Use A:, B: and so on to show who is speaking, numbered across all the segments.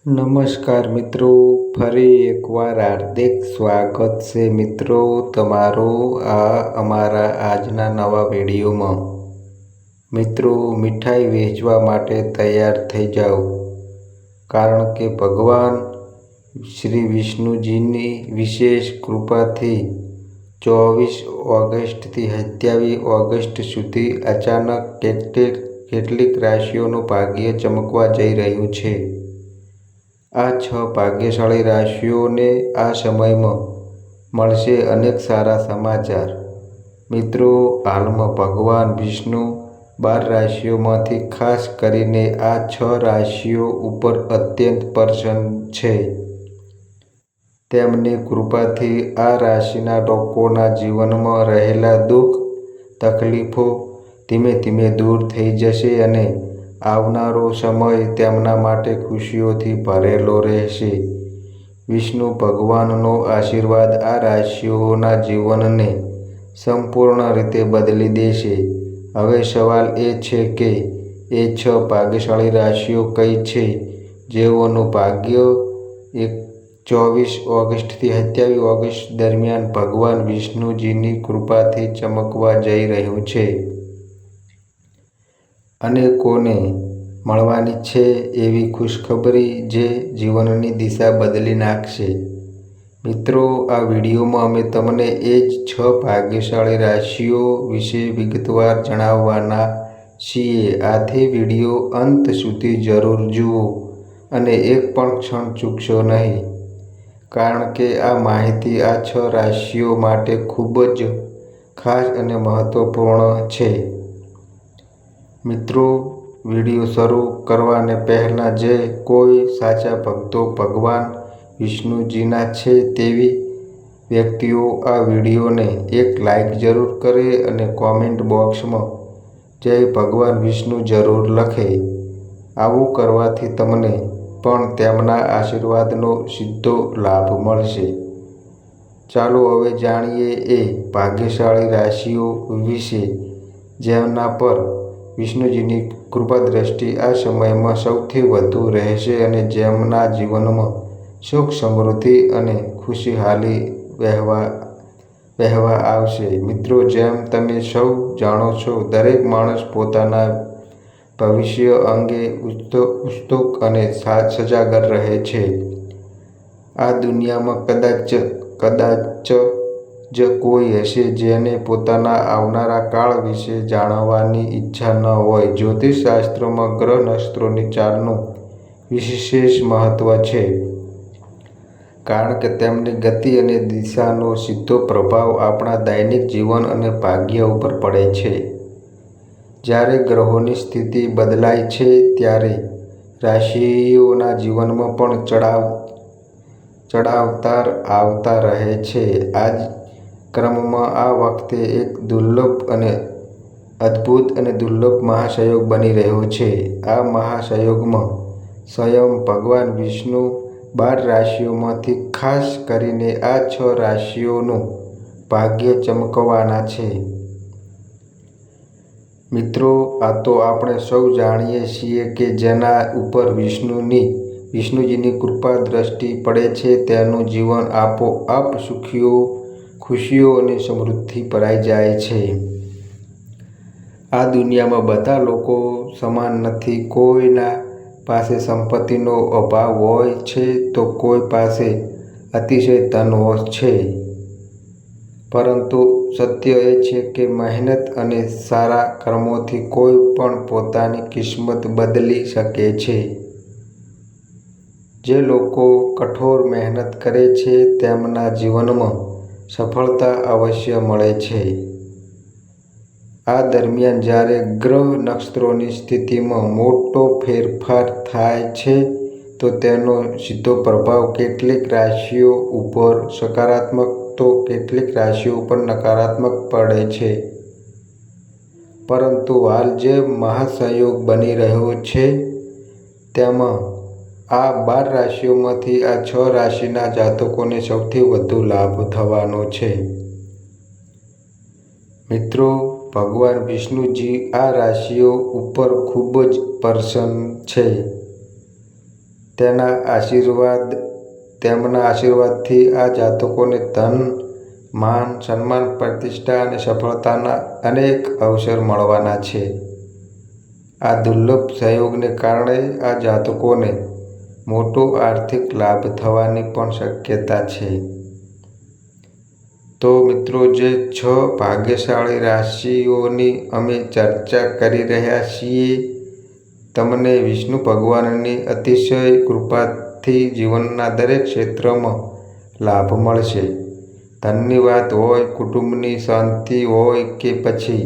A: નમસ્કાર મિત્રો, ફરી એકવાર હાર્દિક સ્વાગત છે મિત્રો તમારું અમારા આજના નવા વિડીયોમાં। મિત્રો, મીઠાઈ વેચવા માટે તૈયાર થઈ જાઓ, કારણ કે ભગવાન શ્રી વિષ્ણુજીની વિશેષ કૃપાથી 24 ઓગસ્ટથી 27 ઓગસ્ટ સુધી અચાનક કેટલીક રાશિઓનું ભાગ્ય ચમકવા જઈ રહ્યું છે। આ 6 ભાગ્યશાળી રાશિઓને આ સમયમાં મળશે અનેક સારા સમાચાર। મિત્રો, હાલમાં ભગવાન વિષ્ણુ 12 રાશિઓમાંથી ખાસ કરીને આ 6 રાશિઓ ઉપર અત્યંત પ્રસન્ન છે। તેમની કૃપાથી આ રાશિના લોકોના જીવનમાં રહેલા દુઃખ, તકલીફો ધીમે ધીમે દૂર થઈ જશે અને આવનારો સમય તેમના માટે ખુશીઓથી ભરેલો રહેશે। વિષ્ણુ ભગવાનનો આશીર્વાદ આ રાશિઓના જીવનને સંપૂર્ણ રીતે બદલી દેશે। હવે સવાલ એ છે કે એ 6 ભાગ્યશાળી રાશિઓ કઈ છે જેઓનું ભાગ્ય 24 ઓગસ્ટથી 27 ઓગસ્ટ દરમિયાન ભગવાન વિષ્ણુજીની કૃપાથી ચમકવા જઈ રહ્યું છે અને કોને મળવાની છે એવી ખુશખબરી જે જીવનની દિશા બદલી નાખશે। મિત્રો, આ વિડીયોમાં અમે તમને એ જ 6 ભાગ્યશાળી રાશિઓ વિશે વિગતવાર જણાવવાના છીએ। આથી વિડીયો અંત સુધી જરૂર જુઓ અને એક પણ ક્ષણ ચૂકશો નહીં, કારણ કે આ માહિતી આ 6 રાશિઓ માટે ખૂબ જ ખાસ અને મહત્વપૂર્ણ છે। મિત્રો, વિડીયો શરૂ કરવાને પહેલાં જે કોઈ સાચા ભક્તો ભગવાન વિષ્ણુજીના છે તેવી વ્યક્તિઓ આ વિડીયોને એક લાઈક જરૂર કરે અને કોમેન્ટ બોક્સમાં જય ભગવાન વિષ્ણુ જરૂર લખે। આવું કરવાથી તમને પણ તેમના આશીર્વાદનો સીધો લાભ મળશે। ચાલો હવે જાણીએ એ ભાગ્યશાળી રાશિઓ વિશે જેમના પર વિષ્ણુજીની કૃપાદ્રષ્ટિ આ સમયમાં સૌથી વધુ રહેશે અને જેમના જીવનમાં સુખ, સમૃદ્ધિ અને ખુશહાલી વહેવા આવશે। મિત્રો, જેમ તમે સૌ જાણો છો, દરેક માણસ પોતાના ભવિષ્ય અંગે ઉત્સુક અને સજાગ રહે છે। આ દુનિયામાં કદાચ જ કોઈ હશે જેને પોતાના આવનારા કાળ વિશે જાણવાની ઈચ્છા ન હોય। જ્યોતિષ શાસ્ત્રમાં ગ્રહ નક્ષત્રોની ચાલનું વિશેષ મહત્વ છે, કારણ કે તેમની ગતિ અને દિશાનો સીધો પ્રભાવ આપણા દૈનિક જીવન અને ભાગ્ય ઉપર પડે છે। જ્યારે ગ્રહોની સ્થિતિ બદલાય છે ત્યારે રાશિઓના જીવનમાં પણ ચઢાવ-ઉતાર આવતા રહે છે। આ જ ક્રમમાં આ વખતે એક અદ્ભુત અને દુર્લભ મહાસંયોગ બની રહ્યો છે। આ મહાસંયોગમાં સ્વયં ભગવાન વિષ્ણુ 12 રાશિઓમાંથી ખાસ કરીને આ 6 રાશિઓનું ભાગ્ય ચમકવાના છે। મિત્રો, આ તો આપણે સૌ જાણીએ છીએ કે જેના ઉપર વિષ્ણુજીની કૃપા દ્રષ્ટિ પડે છે તેનું જીવન આપોઆપ ખુશીઓ અને સમૃદ્ધિ ભરાઈ જાય છે। આ દુનિયામાં બધા લોકો સમાન નથી। કોઈના પાસે સંપત્તિનો અભાવ હોય છે તો કોઈ પાસે અતિશય ધન છે, પરંતુ સત્ય એ છે કે મહેનત અને સારા કર્મોથી કોઈ પણ પોતાની કિસ્મત બદલી શકે છે। જે લોકો કઠોર મહેનત કરે છે તેમના જીવનમાં સફળતા અવશ્ય મળે છે। આ દરમિયાન જ્યારે ગ્રહ નક્ષત્રોની સ્થિતિમાં મોટો ફેરફાર થાય છે તો તેનો સીધો પ્રભાવ કેટલીક રાશિઓ ઉપર સકારાત્મક તો કેટલીક રાશિઓ ઉપર નકારાત્મક પડે છે। પરંતુ હાલ જે મહાસંયોગ બની રહ્યો છે તેમાં આ 12 રાશિઓમાંથી આ 6 રાશિના જાતકોને સૌથી વધુ લાભ થવાનો છે। મિત્રો, ભગવાન વિષ્ણુજી આ રાશિઓ ઉપર ખૂબ જ પ્રસન્ન છે। તેમના આશીર્વાદથી આ જાતકોને ધન, માન, સન્માન, પ્રતિષ્ઠા અને સફળતાના અનેક અવસર મળવાના છે. આ દુર્લભ સંયોગને કારણે આ જાતકોને મોટો આર્થિક લાભ થવાની પણ શક્યતા છે. તો મિત્રો, જે 6 ભાગ્યશાળી રાશિઓની અમે ચર્ચા કરી રહ્યા છીએ, તમને વિષ્ણુ ભગવાનની અતિશય કૃપાથી જીવનના દરેક ક્ષેત્રમાં લાભ મળશે. ધનની વાત હોય, કુટુંબની શાંતિ હોય કે પછી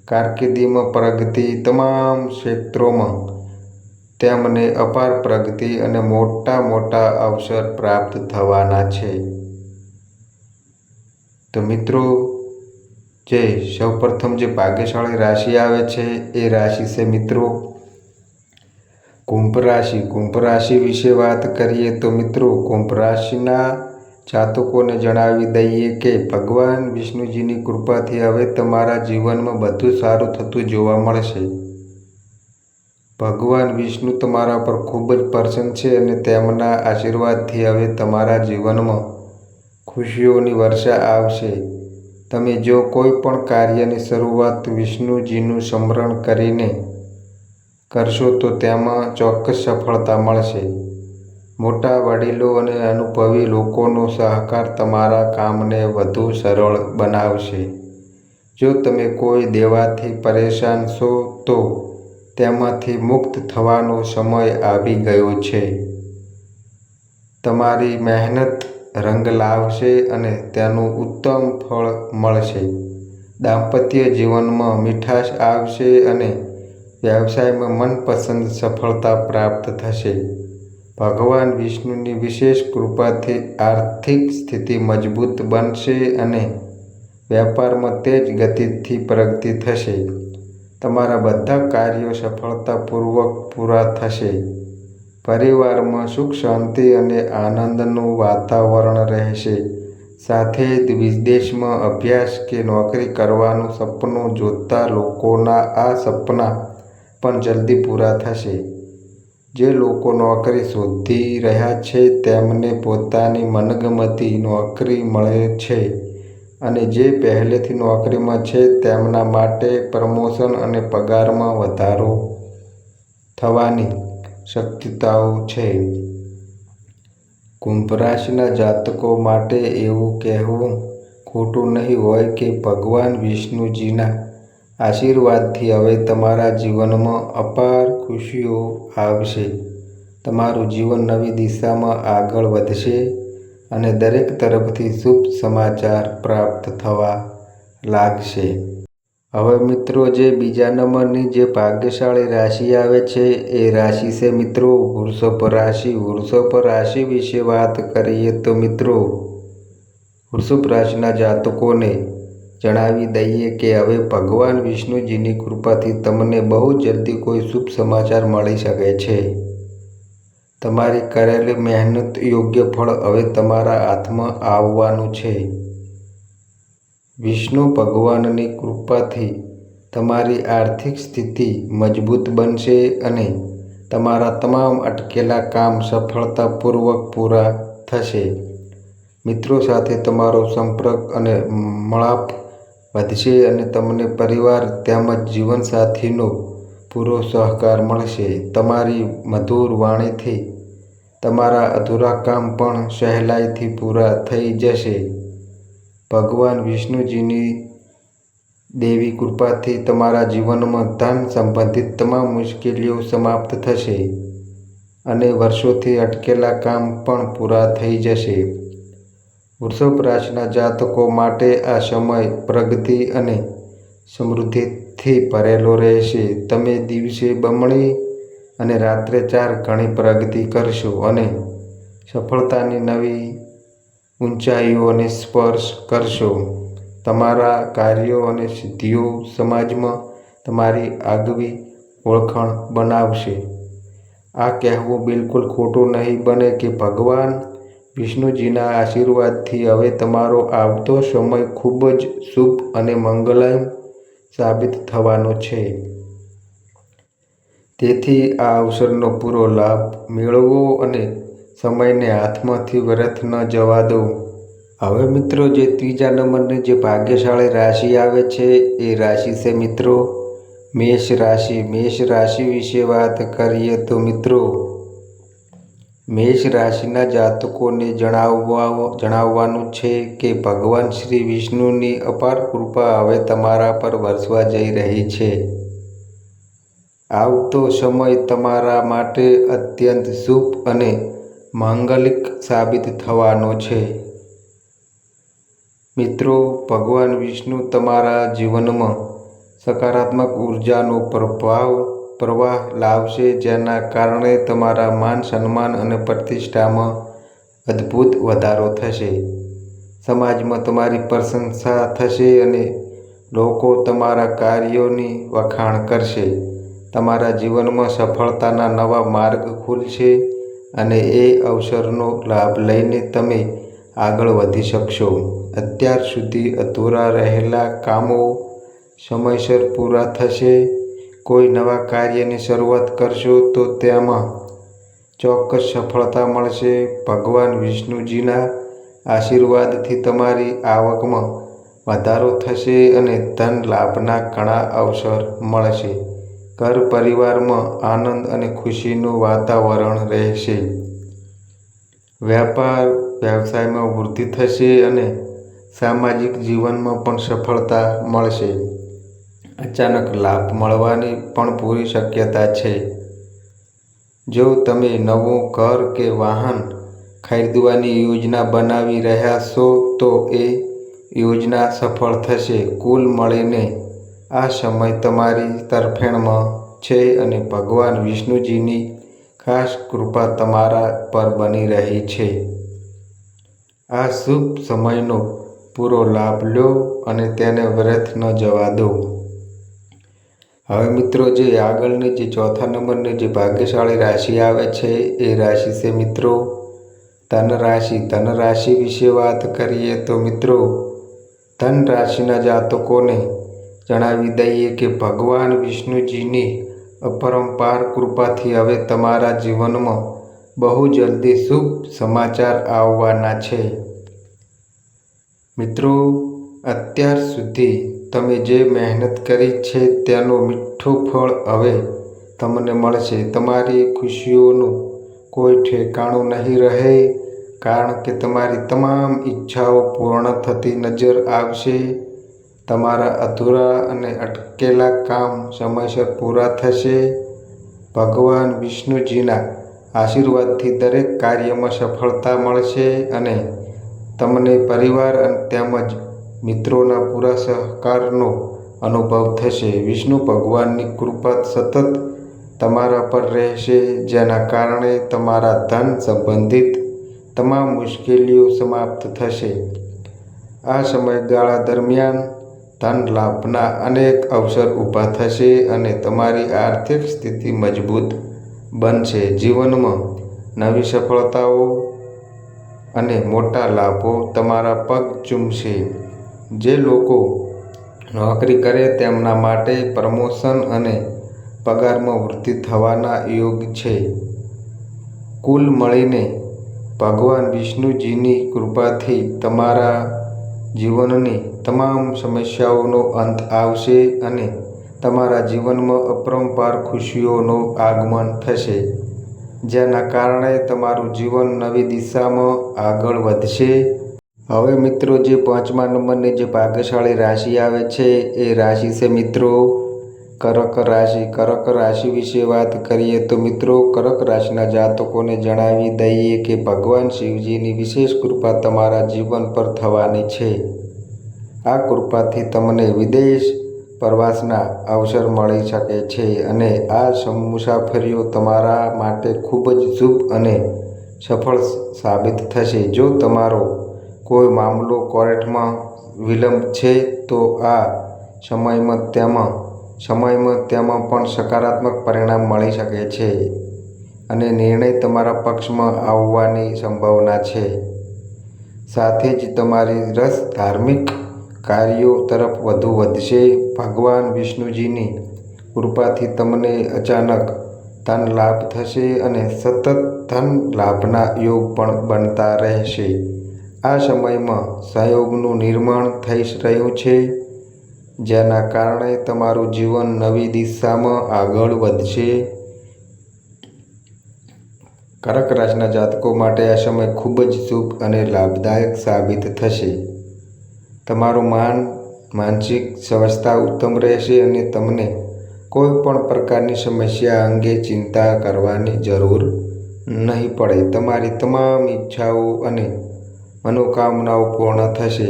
A: કારકિર્દીમાં પ્રગતિ, તમામ ક્ષેત્રોમાં તેમને અપાર પ્રગતિ અને મોટા અવસર પ્રાપ્ત થવાના છે. તો મિત્રો, જે સૌપ્રથમ જે ભાગ્યશાળી રાશિ આવે છે એ રાશિ છે મિત્રો કુંભ રાશિ. કુંભ રાશિ વિશે વાત કરીએ તો મિત્રો, કુંભ રાશિના જાતકોને જણાવી દઈએ કે ભગવાન વિષ્ણુજીની કૃપાથી હવે તમારા જીવનમાં બધું સારું થતું જોવા મળશે. ભગવાન વિષ્ણુ તમારા પર ખૂબ જ પ્રસન્ન છે અને તેમના આશીર્વાદથી હવે તમારા જીવનમાં ખુશીઓની વર્ષા આવશે. તમે જો કોઈ પણ કાર્યની શરૂઆત વિષ્ણુજીનું સ્મરણ કરીને કરશો તો તેમાં ચોક્કસ સફળતા મળશે. મોટા વડીલો અને અનુભવી લોકોનો સહકાર તમારા કામને વધુ સરળ બનાવશે. જો તમે કોઈ દેવાથી પરેશાન છો તો તેમાંથી મુક્ત થવાનો સમય આવી ગયો છે. તમારી મહેનત રંગ લાવશે અને તેનું ઉત્તમ ફળ મળશે. દાંપત્ય જીવનમાં મીઠાશ આવશે અને વ્યવસાયમાં મનપસંદ સફળતા પ્રાપ્ત થશે. ભગવાન વિષ્ણુની વિશેષ કૃપાથી આર્થિક સ્થિતિ મજબૂત બનશે અને વેપારમાં તેજ ગતિથી પ્રગતિ થશે. તમારા બધા કાર્યો સફળતાપૂર્વક પૂરા થશે. પરિવારમાં સુખ શાંતિ અને આનંદનું વાતાવરણ રહેશે. સાથે જ વિદેશમાં અભ્યાસ કે નોકરી કરવાનું સપનું જોતા લોકોના આ સપના પણ જલ્દી પૂરા થશે. જે લોકો નોકરી શોધી રહ્યા છે તેમને પોતાની મનગમતી નોકરી મળે છે અને જે પહેલેથી નોકરીમાં છે તેમના માટે પ્રમોશન અને પગારમાં વધારો થવાની શક્યતાઓ છે. કુંભ રાશિના જાતકો માટે એવું કહેવું ખોટું નહીં હોય કે ભગવાન વિષ્ણુજીના આશીર્વાદથી હવે તમારા જીવનમાં અપાર ખુશીઓ આવશે. તમારું જીવન નવી દિશામાં આગળ વધશે અને દરેક તરફથી શુભ સમાચાર પ્રાપ્ત થવા લાગશે. હવે મિત્રો, જે બીજા નંબરની જે ભાગ્યશાળી રાશિ આવે છે એ રાશિ છે મિત્રો વૃષભ રાશિ. વૃષભ રાશિ વિશે વાત કરીએ તો મિત્રો, વૃષભ રાશિના જાતકોને જણાવી દઈએ કે હવે ભગવાન વિષ્ણુજીની કૃપાથી તમને બહુ જલ્દી કોઈ શુભ સમાચાર મળી શકે છે. તમારી કરેલી મહેનત યોગ્ય ફળ હવે તમારા હાથમાં આવવાનું છે. વિષ્ણુ ભગવાનની કૃપાથી તમારી આર્થિક સ્થિતિ મજબૂત બનશે અને તમારા તમામ અટકેલા કામ સફળતાપૂર્વક પૂરા થશે. મિત્રો સાથે તમારો સંપર્ક અને મળાપ વધશે અને તમને પરિવાર તેમજ જીવનસાથીનો પૂરો સહકાર મળશે. તમારી મધુર વાણીથી તમારા અધૂરા કામ પણ સહેલાઈથી પૂરા થઈ જશે. ભગવાન વિષ્ણુજીની દેવી કૃપાથી તમારા જીવનમાં ધન સંબંધિત તમામ મુશ્કેલીઓ સમાપ્ત થશે અને વર્ષોથી અટકેલા કામ પણ પૂરા થઈ જશે. વૃષભ રાશિના જાતકો માટે આ સમય પ્રગતિ અને સમૃદ્ધિથી ભરેલો રહેશે. તમે દિવસે બમણી અને રાત્રે 4 ગણી પ્રગતિ કરશો અને સફળતાની નવી ઊંચાઈઓને સ્પર્શ કરશો. તમારા કાર્યો અને સિદ્ધિઓ સમાજમાં તમારી આગવી ઓળખાણ બનાવશે. આ કહેવું બિલકુલ ખોટું નહીં બને કે ભગવાન વિષ્ણુજીના આશીર્વાદથી હવે તમારો આવતો સમય ખૂબ જ શુભ અને મંગલમય સાબિત થવાનો છે. તેથી આ અવસરનો પૂરો લાભ મેળવો અને સમયને હાથમાંથી વ્યર્થ ન જવા દો. હવે મિત્રો, જે ત્રીજા નંબરની જે ભાગ્યશાળી રાશિ આવે છે એ રાશિ છે મિત્રો મેષ રાશિ. મેષ રાશિ વિશે વાત કરીએ તો મિત્રો, મેષ રાશિના જાતકોને જણાવવાનું છે કે ભગવાન શ્રી વિષ્ણુની અપાર કૃપા હવે તમારા પર વરસવા જઈ રહી છે. આવતો સમય તમારા માટે અત્યંત શુભ અને માંગલિક સાબિત થવાનો છે. મિત્રો, ભગવાન વિષ્ણુ તમારા જીવનમાં સકારાત્મક ઉર્જાનો પ્રવાહ લાવશે, જેના કારણે તમારા માન સન્માન અને પ્રતિષ્ઠામાં અદ્ભુત વધારો થશે. સમાજમાં તમારી પ્રશંસા થશે અને લોકો તમારા કાર્યોની વખાણ કરશે. તમારા જીવનમાં સફળતાના નવા માર્ગ ખુલશે અને એ અવસરનો લાભ લઈને તમે આગળ વધી શકશો. અત્યાર સુધી અધૂરા રહેલા કામો સમયસર પૂરા થશે. કોઈ નવા કાર્યની શરૂઆત કરશો તો તેમાં ચોક્કસ સફળતા મળશે. ભગવાન વિષ્ણુજીના આશીર્વાદથી તમારી આવકમાં વધારો થશે અને ધન લાભના ઘણા અવસર મળશે. ઘર પરિવારમાં આનંદ અને ખુશીનું વાતાવરણ રહેશે. વ્યાપાર વ્યવસાયમાં વૃદ્ધિ થશે અને સામાજિક જીવનમાં પણ સફળતા મળશે. અચાનક લાભ મળવાની પણ પૂરી શક્યતા છે. જો તમે નવું ઘર કે વાહન ખરીદવાની યોજના બનાવી રહ્યા છો તો એ યોજના સફળ થશે. કુલ મળીને આ સમય તમારી તરફેણમાં છે અને ભગવાન વિષ્ણુજીની ખાસ કૃપા તમારા પર બની રહી છે. આ શુભ સમયનો પૂરો લાભ લો અને તેને વ્યર્થ ન જવા દો. હવે મિત્રો, જે આગળની જે ચોથા નંબરની જે ભાગ્યશાળી રાશિ આવે છે એ રાશિ છે મિત્રો ધન રાશિ. ધન રાશિ વિશે વાત કરીએ તો મિત્રો, ધન રાશિના જાતકોને જણાવી દઈએ કે ભગવાન વિષ્ણુજીની અપરંપાર કૃપાથી હવે તમારા જીવનમાં બહુ જલ્દી શુભ સમાચાર આવવાના છે. મિત્રો, અત્યાર સુધી તમે જે મહેનત કરી છે તેનું મીઠું ફળ હવે તમને મળશે. તમારી ખુશીઓનું કોઈ ઠેકાણું નહીં રહે, કારણ કે તમારી તમામ ઈચ્છાઓ પૂર્ણ થતી નજર આવશે. તમારા અધૂરા અને અટકેલા કામ સમયસર પૂરા થશે. ભગવાન વિષ્ણુજીના આશીર્વાદથી દરેક કાર્યમાં સફળતા મળશે અને તમને પરિવાર તેમજ મિત્રોના પૂરા સહકારનો અનુભવ થશે. વિષ્ણુ ભગવાનની કૃપા સતત તમારા પર રહેશે, જેના કારણે તમારા ધન સંબંધિત તમામ મુશ્કેલીઓ સમાપ્ત થશે. આ સમયગાળા દરમિયાન ધન લાભના અનેક અવસર ઊભા થશે અને તમારી આર્થિક સ્થિતિ મજબૂત બનશે. જીવનમાં નવી સફળતાઓ અને મોટા લાભો તમારા પગ ચૂમશે. જે લોકો નોકરી કરે તેમના માટે પ્રમોશન અને પગારમાં વૃદ્ધિ થવાના યોગ છે. કુલ મળીને ભગવાન વિષ્ણુજીની કૃપાથી તમારા જીવનની તમામ સમસ્યાઓનો અંત આવશે અને તમારા જીવનમાં અપરંપાર ખુશીઓનું આગમન થશે, જેના કારણે તમારું જીવન નવી દિશામાં આગળ વધશે. હવે મિત્રો, જે પાંચમા નંબરની જે ભાગ્યશાળી રાશિ આવે છે એ રાશિ છે મિત્રો કર્ક રાશિ. કર્ક રાશિ વિશે વાત કરીએ તો મિત્રો, કર્ક રાશિના જાતકોને જણાવી દઈએ કે ભગવાન શિવજીની વિશેષ કૃપા તમારા જીવન પર થવાની છે. આ કૃપાથી તમને વિદેશ પ્રવાસના અવસર મળી શકે છે અને આ મુસાફરીઓ તમારા માટે ખૂબ જ શુભ અને સફળ સાબિત થશે. જો તમારો કોઈ મામલો કોર્ટમાં વિલંબ છે તો આ સમયમાં તેમાં પણ સકારાત્મક પરિણામ મળી શકે છે અને નિર્ણય તમારા પક્ષમાં આવવાની સંભાવના છે. સાથે જ તમારી રસ ધાર્મિક કાર્યો તરફ વધુ વધશે. ભગવાન વિષ્ણુજીની કૃપાથી તમને અચાનક ધન લાભ થશે અને સતત ધન લાભના યોગ પણ બનતા રહેશે. આ સમયમાં સહયોગનું નિર્માણ થઈ રહ્યું છે, જેના કારણે તમારું જીવન નવી દિશામાં આગળ વધશે. કર્ક રાશિના જાતકો માટે આ સમય ખૂબ જ શુભ અને લાભદાયક સાબિત થશે. તમારું માનસિક સ્વાસ્થ્ય ઉત્તમ રહેશે અને તમને કોઈ પણ પ્રકારની સમસ્યા અંગે ચિંતા કરવાની જરૂર નહીં પડે. તમારી તમામ ઈચ્છાઓ અને મનોકામનાઓ પૂર્ણ થશે.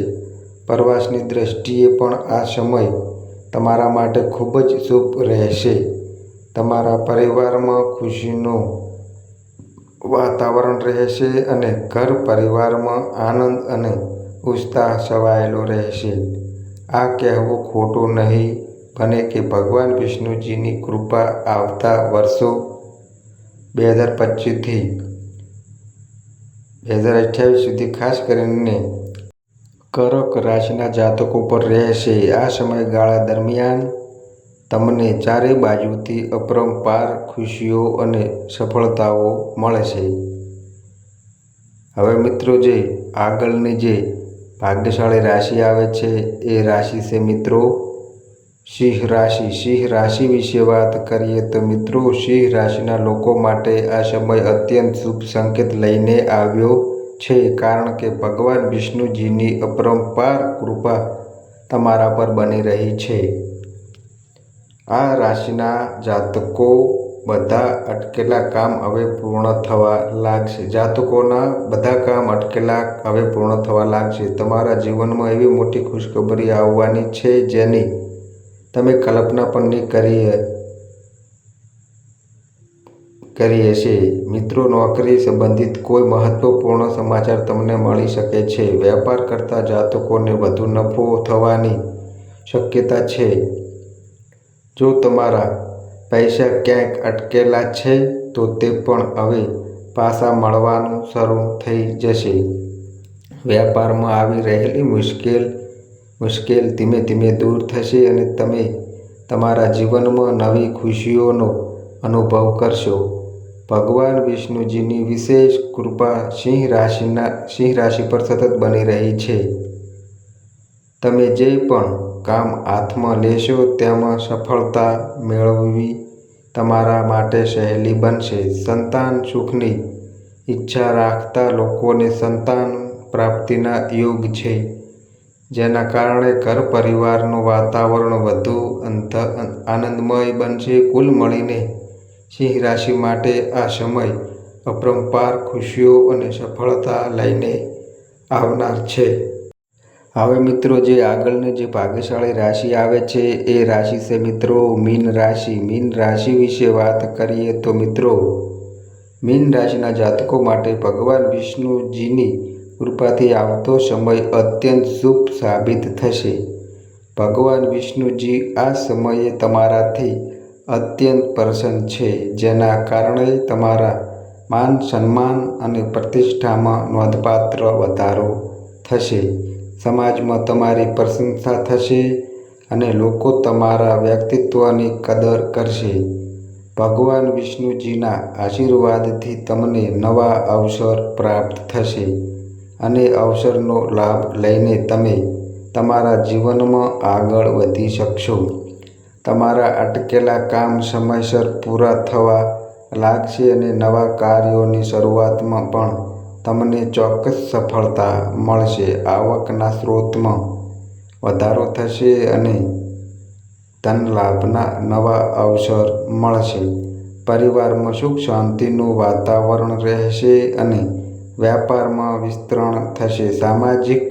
A: પ્રવાસની દ્રષ્ટિએ પણ આ સમય તમારા માટે ખૂબ જ શુભ રહેશે. તમારા પરિવારમાં ખુશીનું વાતાવરણ રહેશે અને ઘર પરિવારમાં આનંદ અને ઉત્સાહ છવાયેલો રહેશે. આ કહેવું ખોટું નહીં બને કે ભગવાન વિષ્ણુજીની કૃપા આવતા વર્ષો 2025 થી 2028 સુધી ખાસ કરીને કર્ક રાશિના જાતકો પર રહેશે. આ સમયગાળા દરમિયાન તમને ચારે બાજુથી અપરંપાર ખુશીઓ અને સફળતાઓ મળશે. હવે મિત્રો, જે આગળની જે ભાગ્યશાળી રાશિ આવે છે એ રાશિ છે મિત્રો સિંહ રાશિ. સિંહ રાશિ વિશે વાત કરીએ તો મિત્રો, સિંહ રાશિના લોકો માટે આ સમય અત્યંત શુભ સંકેત લઈને આવ્યો છે, કારણ કે ભગવાન વિષ્ણુજીની અપરંપાર કૃપા તમારા પર બની રહી છે. આ રાશિના જાતકો બધા અટકેલા કામ હવે પૂર્ણ થવા લાગશે. જાતકોના બધા કામ અટકેલા હવે પૂર્ણ થવા લાગશે. તમારા જીવનમાં એવી મોટી ખુશખબરી આવવાની છે જેની તમે કલ્પના પણ નહીં કરી હશે. મિત્રો, નોકરી સંબંધિત કોઈ મહત્વપૂર્ણ સમાચાર તમને મળી શકે છે. વેપાર કરતા જાતકોને વધુ નફો થવાની શક્યતા છે. જો તમારા પૈસા ક્યાંક અટકેલા છે તો તે પણ હવે પાછા મળવાનું શરૂ થઈ જશે. વેપારમાં આવી રહેલી મુશ્કેલ ધીમે ધીમે દૂર થશે અને તમે તમારા જીવનમાં નવી ખુશીઓનો અનુભવ કરશો. ભગવાન વિષ્ણુજીની વિશેષ કૃપા સિંહ રાશિ પર સતત બની રહી છે. તમે જે પણ કામ હાથમાં લેશો તેમાં સફળતા મેળવવી તમારા માટે સહેલી બનશે. સંતાન સુખની ઈચ્છા રાખતા લોકોને સંતાન પ્રાપ્તિના યોગ છે, જેના કારણે ઘર પરિવારનું વાતાવરણ વધુ આનંદમય બનશે. કુલ મળીને સિંહ રાશિ માટે આ સમય અપરંપાર ખુશીઓ અને સફળતા લઈને આવનાર છે. હવે મિત્રો, જે આગળની જે ભાગ્યશાળી રાશિ આવે છે એ રાશિ છે મિત્રો મીન રાશિ. મીન રાશિ વિશે વાત કરીએ તો મિત્રો, મીન રાશિના જાતકો માટે ભગવાન વિષ્ણુજીની કૃપાથી આવતો સમય અત્યંત શુભ સાબિત થશે. ભગવાન વિષ્ણુજી આ સમયે તમારાથી અત્યંત પ્રસન્ન છે, જેના કારણે તમારા માન સન્માન અને પ્રતિષ્ઠામાં નોંધપાત્ર વધારો થશે. સમાજમાં તમારી પ્રશંસા થશે અને લોકો તમારા વ્યક્તિત્વની કદર કરશે. ભગવાન વિષ્ણુજીના આશીર્વાદથી તમને નવા અવસર પ્રાપ્ત થશે અને અવસરનો લાભ લઈને તમે તમારા જીવનમાં આગળ વધી શકશો. તમારા અટકેલા કામ સમયસર પૂરા થવા લાગશે અને નવા કાર્યોની શરૂઆતમાં પણ તમને ચોક્કસ સફળતા મળશે. આવકના સ્ત્રોતમાં વધારો થશે અને ધન લાભના નવા અવસર મળશે. પરિવારમાં સુખ શાંતિનું વાતાવરણ રહેશે અને વ્યાપારમાં વિસ્તરણ થશે. સામાજિક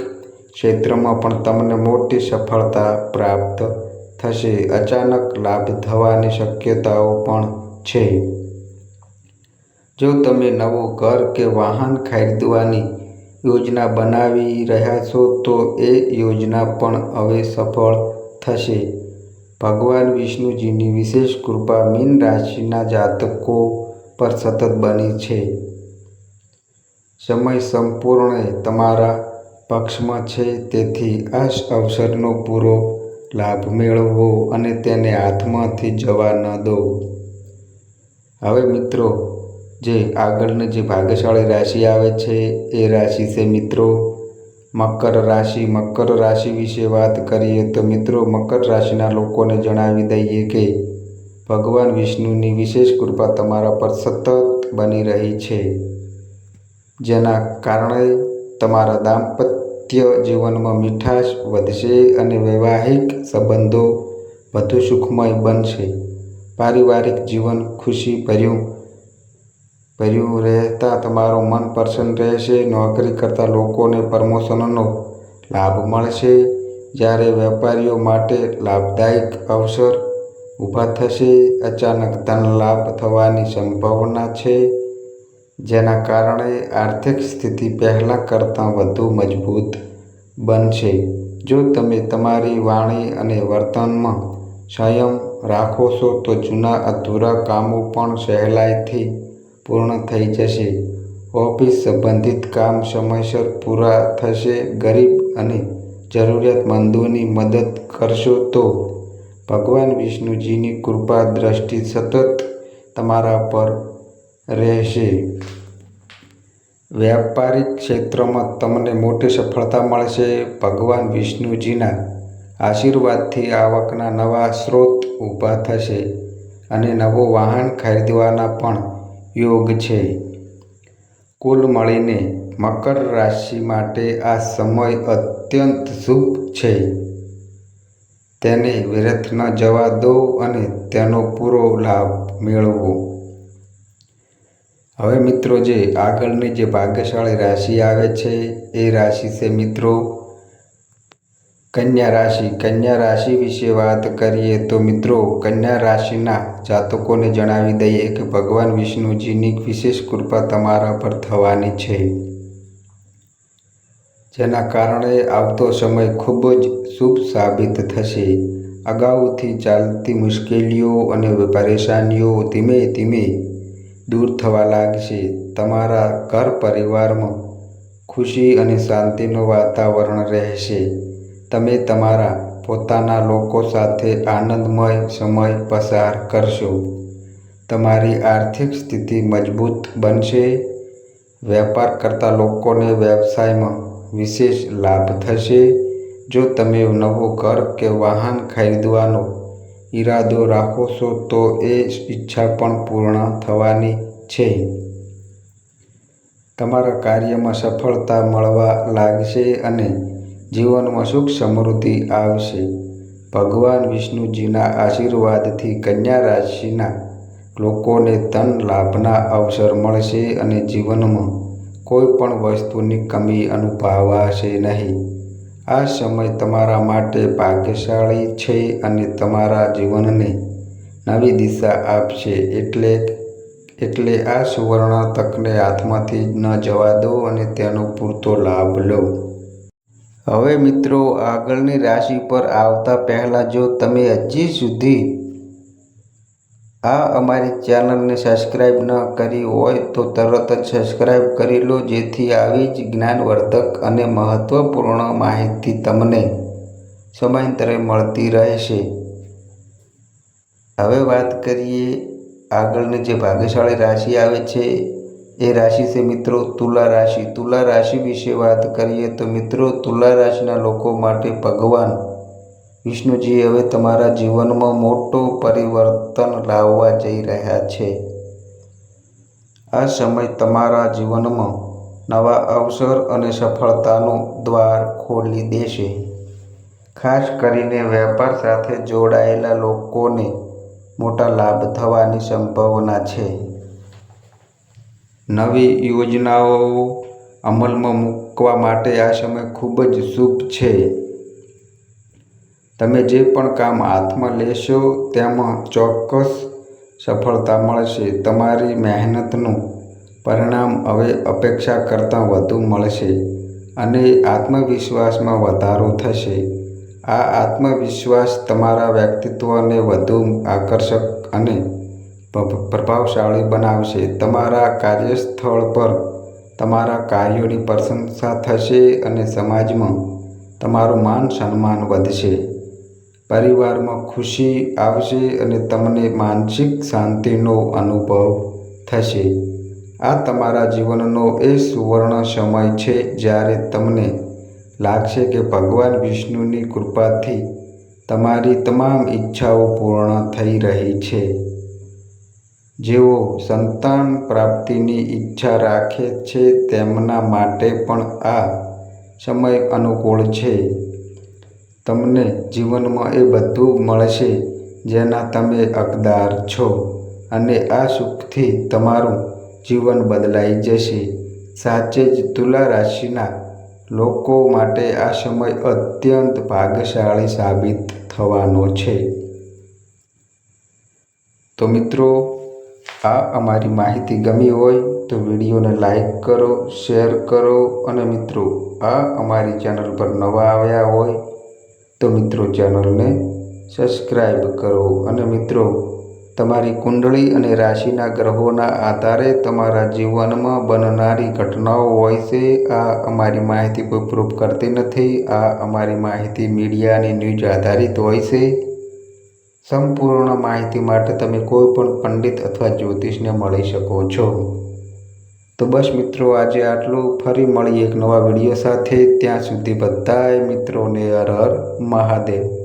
A: ક્ષેત્રમાં પણ તમને મોટી સફળતા પ્રાપ્ત થશે. અચાનક લાભ થવાની શક્યતાઓ પણ છે. જો તમે નવું ઘર કે વાહન ખરીદવાની યોજના બનાવી રહ્યા છો તો એ યોજના પણ હવે સફળ થશે. ભગવાન વિષ્ણુજીની વિશેષ કૃપા મીન રાશિના જાતકો પર સતત બની છે. સમય સંપૂર્ણ તમારા પક્ષમાં છે, તેથી આ અવસરનો પૂરો લાભ મેળવો અને તેને હાથમાંથી જવા ન દો. હવે મિત્રો જે આગળની જે ભાગ્યશાળી રાશિ આવે છે એ રાશિ છે મિત્રો મકર રાશિ. મકર રાશિ વિશે વાત કરીએ તો મિત્રો મકર રાશિના લોકોને જણાવી દઈએ કે ભગવાન વિષ્ણુની વિશેષ કૃપા તમારા પર સતત બની રહી છે, જેના કારણે તમારા દાંપત્ય જીવનમાં મીઠાશ વધશે અને વૈવાહિક સંબંધો વધુ સુખમય બનશે. પારિવારિક જીવન ખુશી ભર્યું રહેતા તમારું મન પ્રસન્ન રહેશે. નોકરી કરતા લોકોને પ્રમોશનનો લાભ મળશે, જ્યારે વેપારીઓ માટે લાભદાયક અવસર ઊભા થશે. અચાનક ધન લાભ થવાની સંભાવના છે, જેના કારણે આર્થિક સ્થિતિ પહેલાં કરતાં વધુ મજબૂત બનશે. જો તમે તમારી વાણી અને વર્તનમાં સંયમ રાખો છો તો જૂના અધૂરા કામો પણ સહેલાઈથી પૂર્ણ થઈ જશે. ઓફિસ સંબંધિત કામ સમયસર પૂરા થશે. ગરીબ અને જરૂરિયાતમંદોની મદદ કરશો તો ભગવાન વિષ્ણુજીની કૃપા દ્રષ્ટિ સતત તમારા પર રહેશે. વ્યાપારિક ક્ષેત્રમાં તમને મોટી સફળતા મળશે. ભગવાન વિષ્ણુજીના આશીર્વાદથી આવકના નવા સ્ત્રોત ઊભા થશે અને નવું વાહન ખરીદવાના પણ યોગ છે. કુલ મળીને મકર રાશિ માટે આ સમય અત્યંત શુભ છે. તેને વ્યર્થ ન જવા દો અને તેનો પૂરો લાભ મેળવો. હવે મિત્રો જે આગળની જે ભાગ્યશાળી રાશિ આવે છે એ રાશિ છે મિત્રો કન્યા રાશિ. કન્યા રાશિ વિશે વાત કરીએ તો મિત્રો કન્યા રાશિના જાતકોને જણાવી દઈએ કે ભગવાન વિષ્ણુજીની વિશેષ કૃપા તમારા પર થવાની છે, જેના કારણે આવતો સમય ખૂબ જ શુભ સાબિત થશે. અગાઉથી ચાલતી મુશ્કેલીઓ અને પરેશાનીઓ ધીમે ધીમે દૂર થવા લાગશે. તમારા ઘર પરિવારમાં ખુશી અને શાંતિનું વાતાવરણ રહેશે. તમે તમારા પોતાના લોકો સાથે આનંદમય સમય પસાર કરશો. તમારી આર્થિક સ્થિતિ મજબૂત બનશે. વેપાર કરતા લોકોને વ્યવસાયમાં વિશેષ લાભ થશે. જો તમે નવું ઘર કે વાહન ખરીદવાનો ઈરાદો રાખો છો તો એ ઈચ્છા પણ પૂર્ણ થવાની છે. તમારા કાર્યમાં સફળતા મળવા લાગશે અને જીવનમાં સુખ સમૃદ્ધિ આવશે. ભગવાન વિષ્ણુજીના આશીર્વાદથી કન્યા રાશિના લોકોને ધન લાભના અવસર મળશે અને જીવનમાં કોઈ પણ વસ્તુની કમી અનુભવાશે નહીં. આ સમય તમારા માટે ભાગ્યશાળી છે અને તમારા જીવનને નવી દિશા આપશે. એટલે આ સુવર્ણ તકને હાથમાંથી ન જવા દો અને તેનો પૂરતો લાભ લો. હવે મિત્રો આગળની રાશિ પર આવતા પહેલાં જો તમે હજી સુધી અમારી ચેનલને સબસ્ક્રાઈબ ન કરી હોય તો તરત જ સબસ્ક્રાઈબ કરી લો, જેથી આવી જ જ્ઞાનવર્ધક અને મહત્ત્વપૂર્ણ માહિતી તમને સમયાંતરે મળતી રહેશે. હવે વાત કરીએ આગળની જે ભાગ્યશાળી રાશિ આવે છે એ રાશિ છે મિત્રો તુલા રાશિ. તુલા રાશિ વિશે વાત કરીએ તો મિત્રો તુલા રાશિના લોકો માટે ભગવાન વિષ્ણુજી હવે તમારા જીવનમાં મોટો પરિવર્તન લાવવા જઈ રહ્યા છે. આ સમય તમારા જીવનમાં નવા અવસર અને સફળતાનું દ્વાર ખોલી દેશે. ખાસ કરીને વેપાર સાથે જોડાયેલા લોકોને મોટા લાભ થવાની સંભાવના છે. નવી યોજનાઓ અમલમાં મૂકવા માટે આ સમય ખૂબ જ શુભ છે. તમે જે પણ કામ હાથમાં લેશો તેમાં ચોક્કસ સફળતા મળશે. તમારી મહેનતનું પરિણામ હવે અપેક્ષા કરતાં વધુ મળશે અને આત્મવિશ્વાસમાં વધારો થશે. આ આત્મવિશ્વાસ તમારા વ્યક્તિત્વને વધુ આકર્ષક અને પ્રભાવશાળી બનાવશે. તમારા કાર્યસ્થળ પર તમારા કાર્યોની પ્રશંસા થશે અને સમાજમાં તમારું માન સન્માન વધશે. પરિવારમાં ખુશી આવશે અને તમને માનસિક શાંતિનો અનુભવ થશે. આ તમારા જીવનનો એ સુવર્ણ સમય છે જ્યારે તમને લાગશે કે ભગવાન વિષ્ણુની કૃપાથી તમારી તમામ ઈચ્છાઓ પૂર્ણ થઈ રહી છે. જેઓ સંતાન પ્રાપ્તિની ઈચ્છા રાખે છે તેમના માટે પણ આ સમય અનુકૂળ છે. તમને જીવનમાં એ બધું મળશે જેના તમે હકદાર છો અને આ સુખથી તમારું જીવન બદલાઈ જશે. સાચે જ તુલા રાશિના લોકો માટે આ સમય અત્યંત ભાગ્યશાળી સાબિત થવાનો છે. તો મિત્રો, આ અમારી માહિતી ગમી હોય તો વિડીયોને લાઈક કરો, શેર કરો અને મિત્રો આ અમારી ચેનલ પર નવા આવ્યા હોય તો મિત્રો ચેનલને સબસ્ક્રાઈબ કરો. અને મિત્રો, તમારી કુંડળી અને રાશિના ગ્રહોના આધારે તમારા જીવનમાં બનનારી ઘટનાઓ હોય છે. આ અમારી માહિતી કોઈ પ્રૂફ કરતી નથી. આ અમારી માહિતી મીડિયાની ન્યૂઝ આધારિત હોય છે. સંપૂર્ણ માહિતી માટે તમે કોઈ પણ પંડિત અથવા જ્યોતિષને મળી શકો છો. તો બસ મિત્રો, આજે આટલું. ફરી મળીએ એક નવા વિડીયો સાથે. ત્યાં સુધી બધાય મિત્રોને હર હર મહાદેવ.